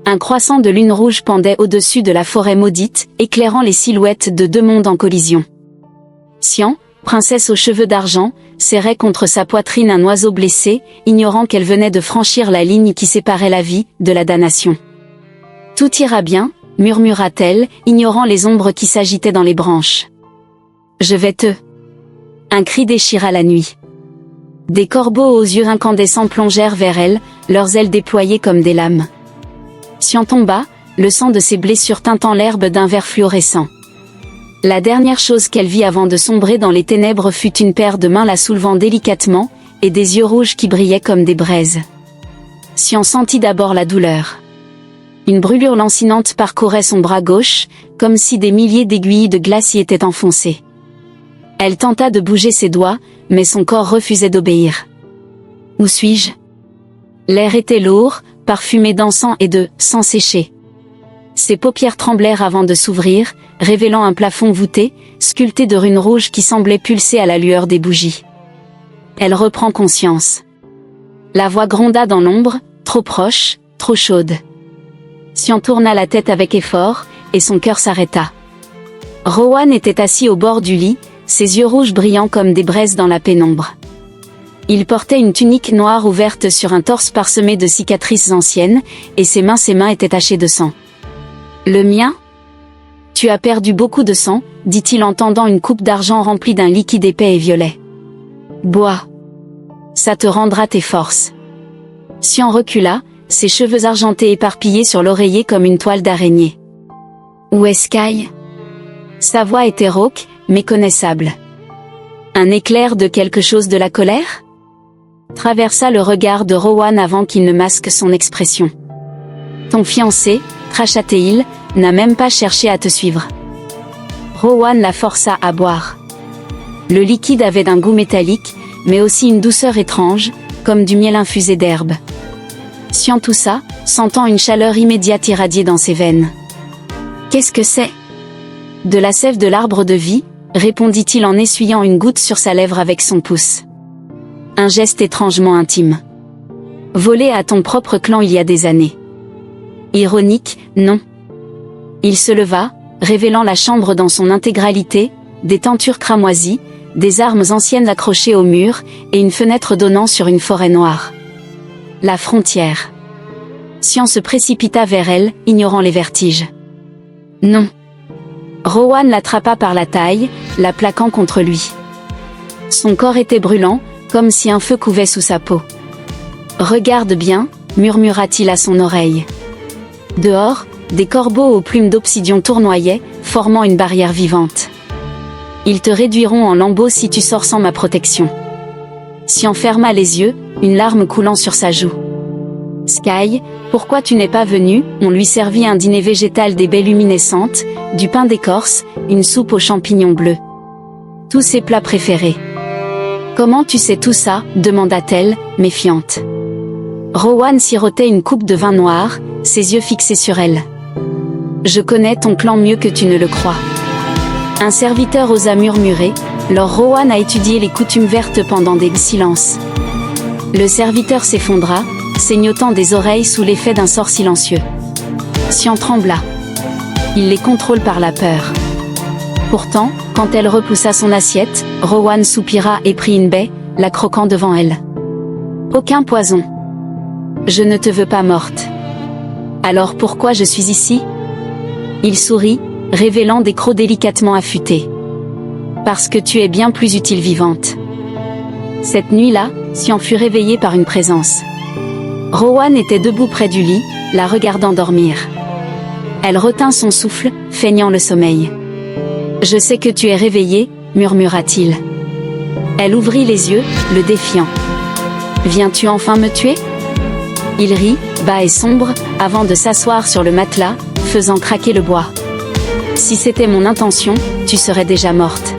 Un croissant de lune rouge pendait au-dessus de la forêt maudite, éclairant les silhouettes de deux mondes en collision. Xian, princesse aux cheveux d'argent, serrait contre sa poitrine un oiseau blessé, ignorant qu'elle venait de franchir la ligne qui séparait la vie de la damnation. « Tout ira bien », murmura-t-elle, ignorant les ombres qui s'agitaient dans les branches. « Je vais te... » Un cri déchira la nuit. Des corbeaux aux yeux incandescents plongèrent vers elle, leurs ailes déployées comme des lames. Xian tomba, le sang de ses blessures teintant l'herbe d'un vert fluorescent. La dernière chose qu'elle vit avant de sombrer dans les ténèbres fut une paire de mains la soulevant délicatement, et des yeux rouges qui brillaient comme des braises. Xian sentit d'abord la douleur. Une brûlure lancinante parcourait son bras gauche, comme si des milliers d'aiguilles de glace y étaient enfoncées. Elle tenta de bouger ses doigts, mais son corps refusait d'obéir. « Où suis-je » L'air était lourd, parfumé d'encens et de sang séché. Ses paupières tremblèrent avant de s'ouvrir, révélant un plafond voûté, sculpté de runes rouges qui semblaient pulser à la lueur des bougies. Elle reprend conscience. La voix gronda dans l'ombre, trop proche, trop chaude. Xian tourna la tête avec effort, et son cœur s'arrêta. Rowan était assis au bord du lit, ses yeux rouges brillant comme des braises dans la pénombre. Il portait une tunique noire ouverte sur un torse parsemé de cicatrices anciennes, et ses mains étaient tachées de sang. « Le mien ? Tu as perdu beaucoup de sang, dit-il en tendant une coupe d'argent remplie d'un liquide épais et violet. Bois. Ça te rendra tes forces. Xian recula, ses cheveux argentés éparpillés sur l'oreiller comme une toile d'araignée. Où est Sky ? Sa voix était rauque, méconnaissable. Un éclair de quelque chose de la colère ? Traversa le regard de Rowan avant qu'il ne masque son expression. Ton fiancé, cracha-t-il, n'a même pas cherché à te suivre. Rowan la força à boire. Le liquide avait un goût métallique, mais aussi une douceur étrange, comme du miel infusé d'herbe. Xian toussa, sentant une chaleur immédiate irradier dans ses veines. Qu'est-ce que c'est ? De la sève de l'arbre de vie, répondit-il en essuyant une goutte sur sa lèvre avec son pouce. Un geste étrangement intime. Volé à ton propre clan il y a des années. Ironique, non. Il se leva, révélant la chambre dans son intégralité, des tentures cramoisies, des armes anciennes accrochées au mur, et une fenêtre donnant sur une forêt noire. La frontière. Xian se précipita vers elle, ignorant les vertiges. Non. Rowan l'attrapa par la taille, la plaquant contre lui. Son corps était brûlant, comme si un feu couvait sous sa peau. « Regarde bien », murmura-t-il à son oreille. Dehors, des corbeaux aux plumes d'obsidion tournoyaient, formant une barrière vivante. « Ils te réduiront en lambeaux si tu sors sans ma protection. » Xian ferma les yeux, une larme coulant sur sa joue. « Sky, pourquoi tu n'es pas venu ?» On lui servit un dîner végétal des baies luminescentes, du pain d'écorce, une soupe aux champignons bleus. Tous ses plats préférés. « Comment tu sais tout ça ?» demanda-t-elle, méfiante. Rowan sirotait une coupe de vin noir, ses yeux fixés sur elle. « Je connais ton clan mieux que tu ne le crois. » Un serviteur osa murmurer, lors Rowan a étudié les coutumes vertes pendant des silences. Le serviteur s'effondra, saignotant des oreilles sous l'effet d'un sort silencieux. Xian trembla. Il les contrôle par la peur. Pourtant, quand elle repoussa son assiette, Rowan soupira et prit une baie, la croquant devant elle. Aucun poison. Je ne te veux pas morte. Alors pourquoi je suis ici ? Il sourit, révélant des crocs délicatement affûtés. Parce que tu es bien plus utile vivante. Cette nuit-là, Xian fut réveillée par une présence. Rowan était debout près du lit, la regardant dormir. Elle retint son souffle, feignant le sommeil. « Je sais que tu es réveillée » murmura-t-il. Elle ouvrit les yeux, le défiant. « Viens-tu enfin me tuer ?» Il rit, bas et sombre, avant de s'asseoir sur le matelas, faisant craquer le bois. « Si c'était mon intention, tu serais déjà morte. »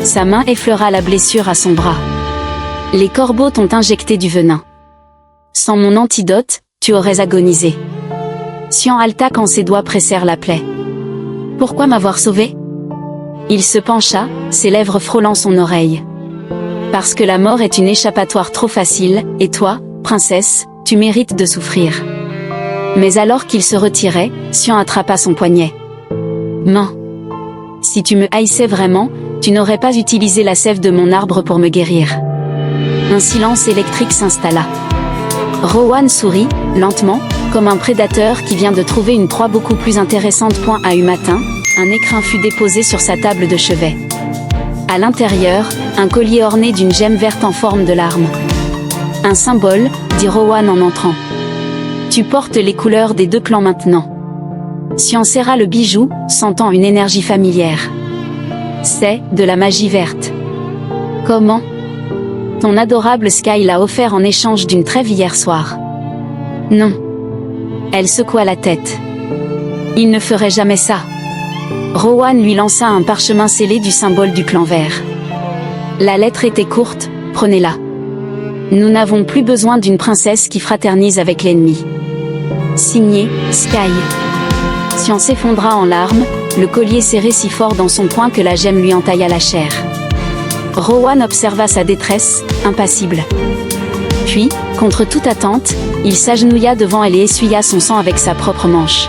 Sa main effleura la blessure à son bras. « Les corbeaux t'ont injecté du venin. Sans mon antidote, tu aurais agonisé. » Xian haleta quand ses doigts pressèrent la plaie. « Pourquoi m'avoir sauvé ?» Il se pencha, ses lèvres frôlant son oreille. « Parce que la mort est une échappatoire trop facile, et toi, princesse, tu mérites de souffrir. » Mais alors qu'il se retirait, Xian attrapa son poignet. Main. Si tu me haïssais vraiment, tu n'aurais pas utilisé la sève de mon arbre pour me guérir. Un silence électrique s'installa. Rowan sourit, lentement, comme un prédateur qui vient de trouver une proie beaucoup plus intéressante. À matin, un écrin fut déposé sur sa table de chevet. À l'intérieur, un collier orné d'une gemme verte en forme de larme. Un symbole, dit Rowan en entrant. Tu portes les couleurs des deux clans maintenant. Xian serra le bijou, sentant une énergie familière. C'est de la magie verte. Comment? Ton adorable Sky l'a offert en échange d'une trêve hier soir. Non. Elle secoua la tête. Il ne ferait jamais ça. Rowan lui lança un parchemin scellé du symbole du clan vert. La lettre était courte, prenez-la. Nous n'avons plus besoin d'une princesse qui fraternise avec l'ennemi. Signé, Sky. Xian s'effondra en larmes, le collier serré si fort dans son poing que la gemme lui entailla la chair. Rowan observa sa détresse, impassible. Puis, contre toute attente, il s'agenouilla devant elle et essuya son sang avec sa propre manche.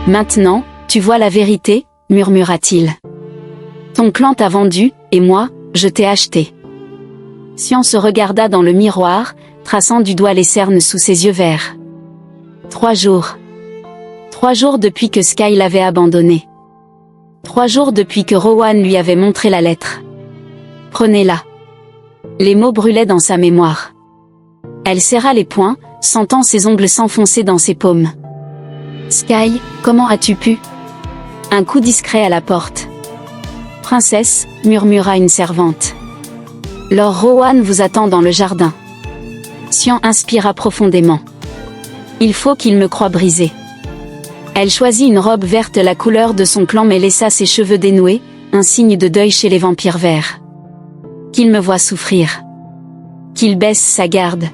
Maintenant, tu vois la vérité, murmura-t-il. Ton clan t'a vendu, et moi, je t'ai acheté. Xian se regarda dans le miroir, traçant du doigt les cernes sous ses yeux verts. 3 jours. 3 jours depuis que Sky l'avait abandonné. 3 jours depuis que Rowan lui avait montré la lettre. Prenez-la. Les mots brûlaient dans sa mémoire. Elle serra les poings, sentant ses ongles s'enfoncer dans ses paumes. Sky, comment as-tu pu? Un coup discret à la porte. Princesse, murmura une servante. Lord Rowan vous attend dans le jardin. Xian inspira profondément. Il faut qu'il me croie brisé. Elle choisit une robe verte la couleur de son clan mais laissa ses cheveux dénoués, un signe de deuil chez les vampires verts. Qu'il me voie souffrir. Qu'il baisse sa garde.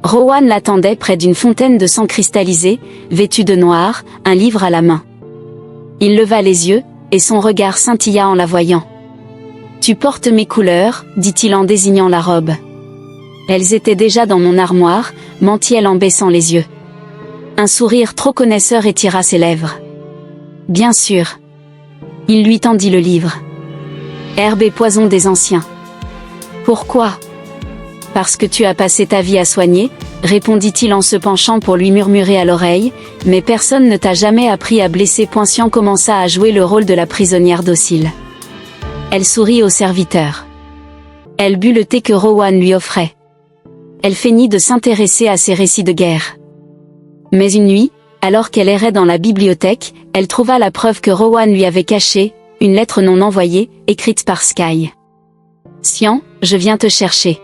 Rowan l'attendait près d'une fontaine de sang cristallisé, vêtue de noir, un livre à la main. Il leva les yeux, et son regard scintilla en la voyant. Tu portes mes couleurs, dit-il en désignant la robe. Elles étaient déjà dans mon armoire, mentit-elle en baissant les yeux. Un sourire trop connaisseur étira ses lèvres. Bien sûr. Il lui tendit le livre. Herbe et poison des anciens. Pourquoi? Parce que tu as passé ta vie à soigner, répondit-il en se penchant pour lui murmurer à l'oreille, mais personne ne t'a jamais appris à blesser. Xian commença à jouer le rôle de la prisonnière docile. Elle sourit au serviteur. Elle but le thé que Rowan lui offrait. Elle feignit de s'intéresser à ses récits de guerre. Mais une nuit, alors qu'elle errait dans la bibliothèque, elle trouva la preuve que Rowan lui avait cachée, une lettre non envoyée, écrite par Sky. Xian, je viens te chercher.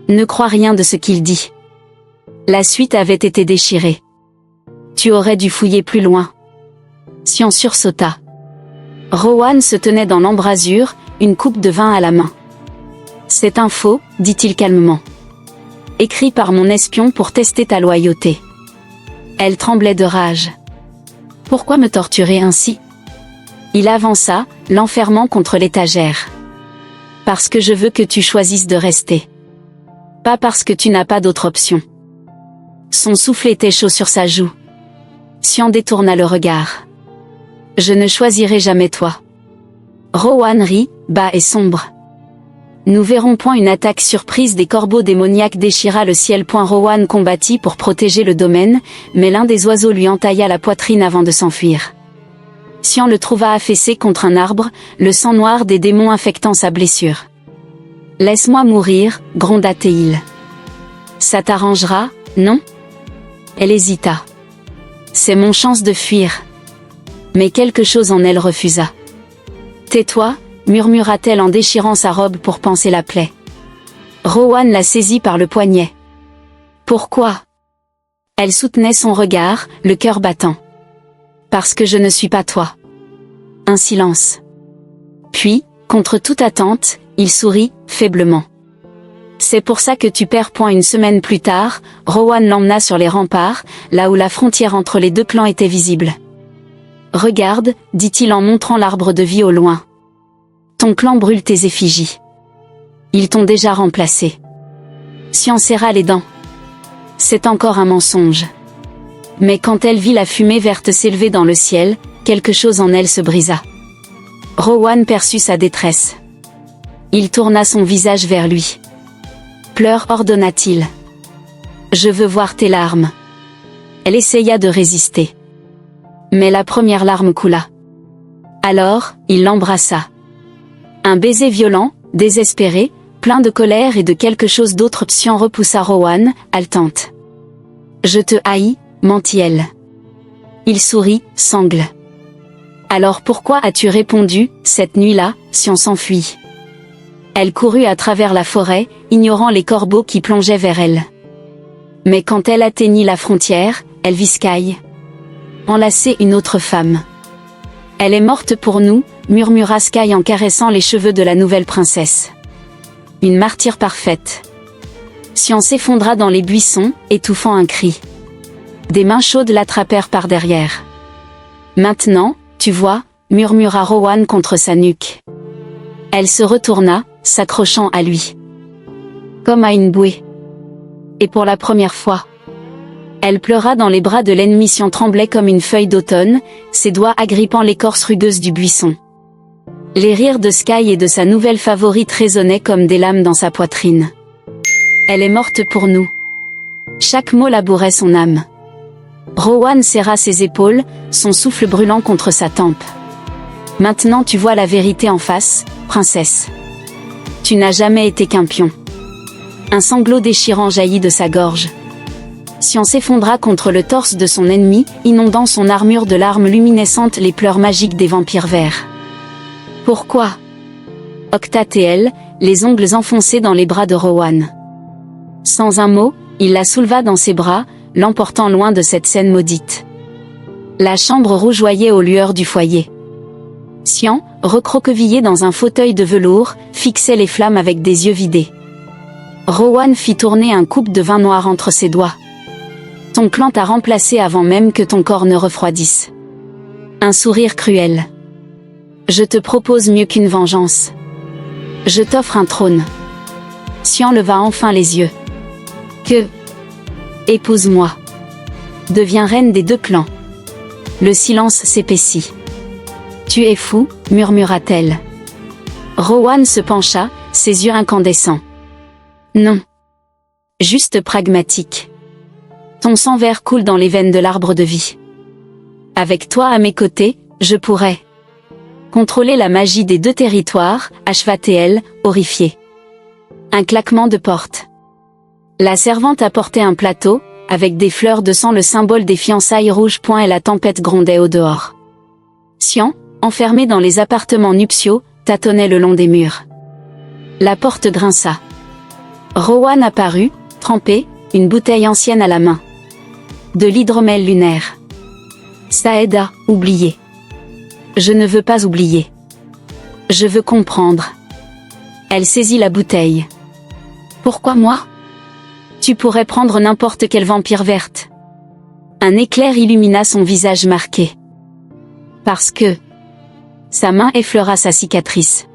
Ne crois rien de ce qu'il dit. La suite avait été déchirée. Tu aurais dû fouiller plus loin. Xian sursauta. Rowan se tenait dans l'embrasure, une coupe de vin à la main. C'est un faux, dit-il calmement. Écrit par mon espion pour tester ta loyauté. Elle tremblait de rage. Pourquoi me torturer ainsi? Il avança, l'enfermant contre l'étagère. Parce que je veux que tu choisisses de rester. Pas parce que tu n'as pas d'autre option. Son souffle était chaud sur sa joue. Xian détourna le regard. Je ne choisirai jamais toi. Rowan rit, bas et sombre. Nous verrons. Une attaque surprise des corbeaux démoniaques déchira le ciel. Rowan combattit pour protéger le domaine, mais l'un des oiseaux lui entailla la poitrine avant de s'enfuir. Xian le trouva affaissé contre un arbre, le sang noir des démons infectant sa blessure. Laisse-moi mourir, gronda Théil. Ça t'arrangera, non? Elle hésita. C'est mon chance de fuir. Mais quelque chose en elle refusa. Tais-toi, murmura-t-elle en déchirant sa robe pour panser la plaie. Rowan la saisit par le poignet. Pourquoi? Elle soutenait son regard, le cœur battant. Parce que je ne suis pas toi. Un silence. Puis, contre toute attente, il sourit, faiblement. C'est pour ça que tu perds. Une semaine plus tard, Rowan l'emmena sur les remparts, là où la frontière entre les deux clans était visible. Regarde, dit-il en montrant l'arbre de vie au loin. Ton clan brûle tes effigies. Ils t'ont déjà remplacé. Xian serra les dents. C'est encore un mensonge. Mais quand elle vit la fumée verte s'élever dans le ciel, quelque chose en elle se brisa. Rowan perçut sa détresse. Il tourna son visage vers lui. « Pleure, ordonna-t-il. Je veux voir tes larmes. » Elle essaya de résister. Mais la première larme coula. Alors, il l'embrassa. Un baiser violent, désespéré, plein de colère et de quelque chose d'autre. Xian repoussa Rowan, haletante. « Je te haïs, mentit-elle. Il sourit, sangle. Alors pourquoi as-tu répondu, cette nuit-là? Xian s'enfuit. Elle courut à travers la forêt, ignorant les corbeaux qui plongeaient vers elle. Mais quand elle atteignit la frontière, elle vit Sky enlacer une autre femme. « Elle est morte pour nous », murmura Sky en caressant les cheveux de la nouvelle princesse. Une martyre parfaite. Xian s'effondra dans les buissons, étouffant un cri. Des mains chaudes l'attrapèrent par derrière. « Maintenant, tu vois », murmura Rowan contre sa nuque. Elle se retourna, s'accrochant à lui. Comme à une bouée. Et pour la première fois, elle pleura dans les bras de l'ennemi. Xian tremblait comme une feuille d'automne, ses doigts agrippant l'écorce rugueuse du buisson. Les rires de Sky et de sa nouvelle favorite résonnaient comme des lames dans sa poitrine. Elle est morte pour nous. Chaque mot labourait son âme. Rowan serra ses épaules, son souffle brûlant contre sa tempe. Maintenant tu vois la vérité en face, princesse. Tu n'as jamais été qu'un pion. Un sanglot déchirant jaillit de sa gorge. Xian s'effondra contre le torse de son ennemi, inondant son armure de larmes luminescentes, les pleurs magiques des vampires verts. Pourquoi? Octa-t-elle, les ongles enfoncés dans les bras de Rowan. Sans un mot, il la souleva dans ses bras, l'emportant loin de cette scène maudite. La chambre rougeoyait aux lueurs du foyer. Xian, recroquevillé dans un fauteuil de velours, fixait les flammes avec des yeux vidés. Rowan fit tourner un coupe de vin noir entre ses doigts. Ton clan t'a remplacé avant même que ton corps ne refroidisse. Un sourire cruel. Je te propose mieux qu'une vengeance. Je t'offre un trône. Xian leva enfin les yeux. Que? Épouse-moi. Deviens reine des deux clans. Le silence s'épaissit. Tu es fou, murmura-t-elle. Rowan se pencha, ses yeux incandescents. Non. Juste pragmatique. Ton sang vert coule dans les veines de l'arbre de vie. Avec toi à mes côtés, je pourrais contrôler la magie des deux territoires, acheva-t-elle, horrifiée. Un claquement de porte. La servante apportait un plateau, avec des fleurs de sang, le symbole des fiançailles rouges. Et la tempête grondait au dehors. Xian, enfermé dans les appartements nuptiaux, tâtonnait le long des murs. La porte grinça. Rowan apparut, trempé, une bouteille ancienne à la main. De l'hydromel lunaire. Ça aide à oublier. Je ne veux pas oublier. Je veux comprendre. Elle saisit la bouteille. Pourquoi moi? Tu pourrais prendre n'importe quelle vampire verte. Un éclair illumina son visage marqué. Parce que... Sa main effleura sa cicatrice.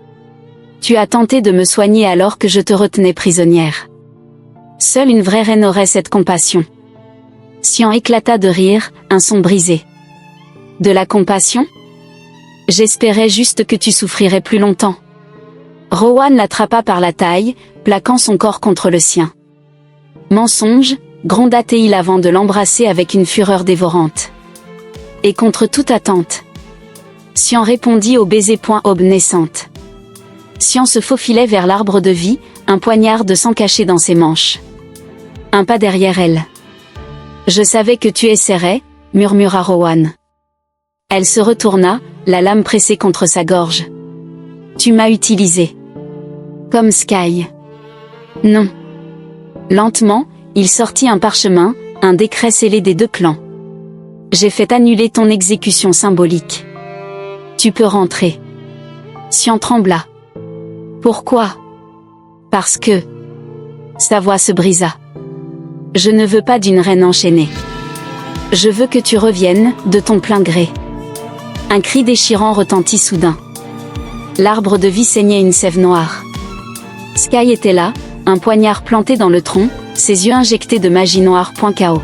Tu as tenté de me soigner alors que je te retenais prisonnière. Seule une vraie reine aurait cette compassion. Xian éclata de rire, un son brisé. De la compassion? J'espérais juste que tu souffrirais plus longtemps. Rowan l'attrapa par la taille, plaquant son corps contre le sien. Mensonge, gronda-t-il avant de l'embrasser avec une fureur dévorante. Et contre toute attente. Xian répondit au baiser. Aube naissante. Xian se faufilait vers l'arbre de vie, un poignard de sang caché dans ses manches. Un pas derrière elle. Je savais que tu essaierais, murmura Rowan. Elle se retourna, la lame pressée contre sa gorge. Tu m'as utilisé. Comme Sky. Non. Lentement, il sortit un parchemin, un décret scellé des deux clans. J'ai fait annuler ton exécution symbolique. Tu peux rentrer. Xian trembla. Pourquoi? Parce que... Sa voix se brisa. Je ne veux pas d'une reine enchaînée. Je veux que tu reviennes, de ton plein gré. Un cri déchirant retentit soudain. L'arbre de vie saignait une sève noire. Sky était là, un poignard planté dans le tronc, ses yeux injectés de magie noire. KO.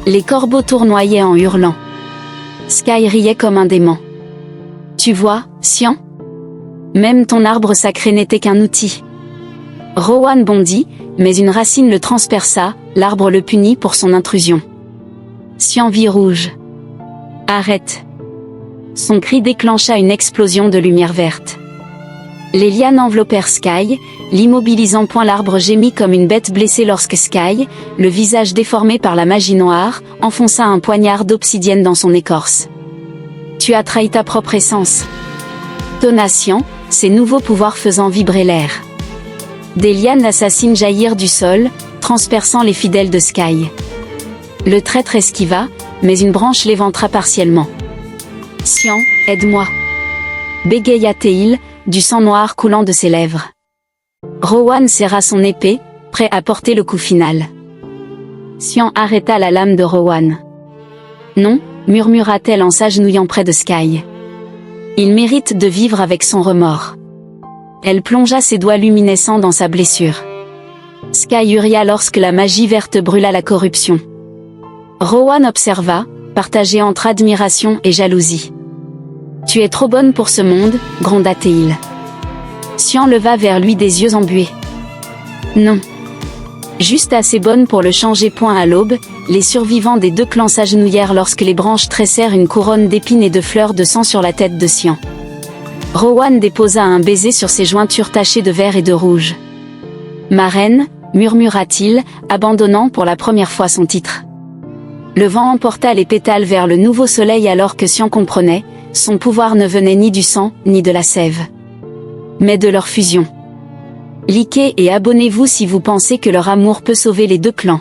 Les corbeaux tournoyaient en hurlant. Sky riait comme un dément. Tu vois, Xian? Même ton arbre sacré n'était qu'un outil. Rowan bondit, mais une racine le transperça, l'arbre le punit pour son intrusion. Xian vit rouge. Arrête! Son cri déclencha une explosion de lumière verte. Les lianes enveloppèrent Sky, l'immobilisant point l'arbre gémit comme une bête blessée lorsque Sky, le visage déformé par la magie noire, enfonça un poignard d'obsidienne dans son écorce. Tu as trahi ta propre essence. Tonna Xian, ses nouveaux pouvoirs faisant vibrer l'air. Des lianes assassines jaillirent du sol, transperçant les fidèles de Sky. Le traître esquiva, mais une branche l'éventra partiellement. Xian, aide-moi. Bégaya Teil, du sang noir coulant de ses lèvres. Rowan serra son épée, prêt à porter le coup final. Xian arrêta la lame de Rowan. Non, murmura-t-elle en s'agenouillant près de Sky. Il mérite de vivre avec son remords. Elle plongea ses doigts luminescents dans sa blessure. Sky hurla lorsque la magie verte brûla la corruption. Rowan observa, partagé entre admiration et jalousie. Tu es trop bonne pour ce monde, gronda-t-il. Xian leva vers lui des yeux embués. Non. Juste assez bonne pour le changer. Point à l'aube, les survivants des deux clans s'agenouillèrent lorsque les branches tressèrent une couronne d'épines et de fleurs de sang sur la tête de Xian. Rowan déposa un baiser sur ses jointures tachées de vert et de rouge. Ma reine, murmura-t-il, abandonnant pour la première fois son titre. Le vent emporta les pétales vers le nouveau soleil alors que Xian comprenait, son pouvoir ne venait ni du sang, ni de la sève, mais de leur fusion. Likez et abonnez-vous si vous pensez que leur amour peut sauver les deux clans.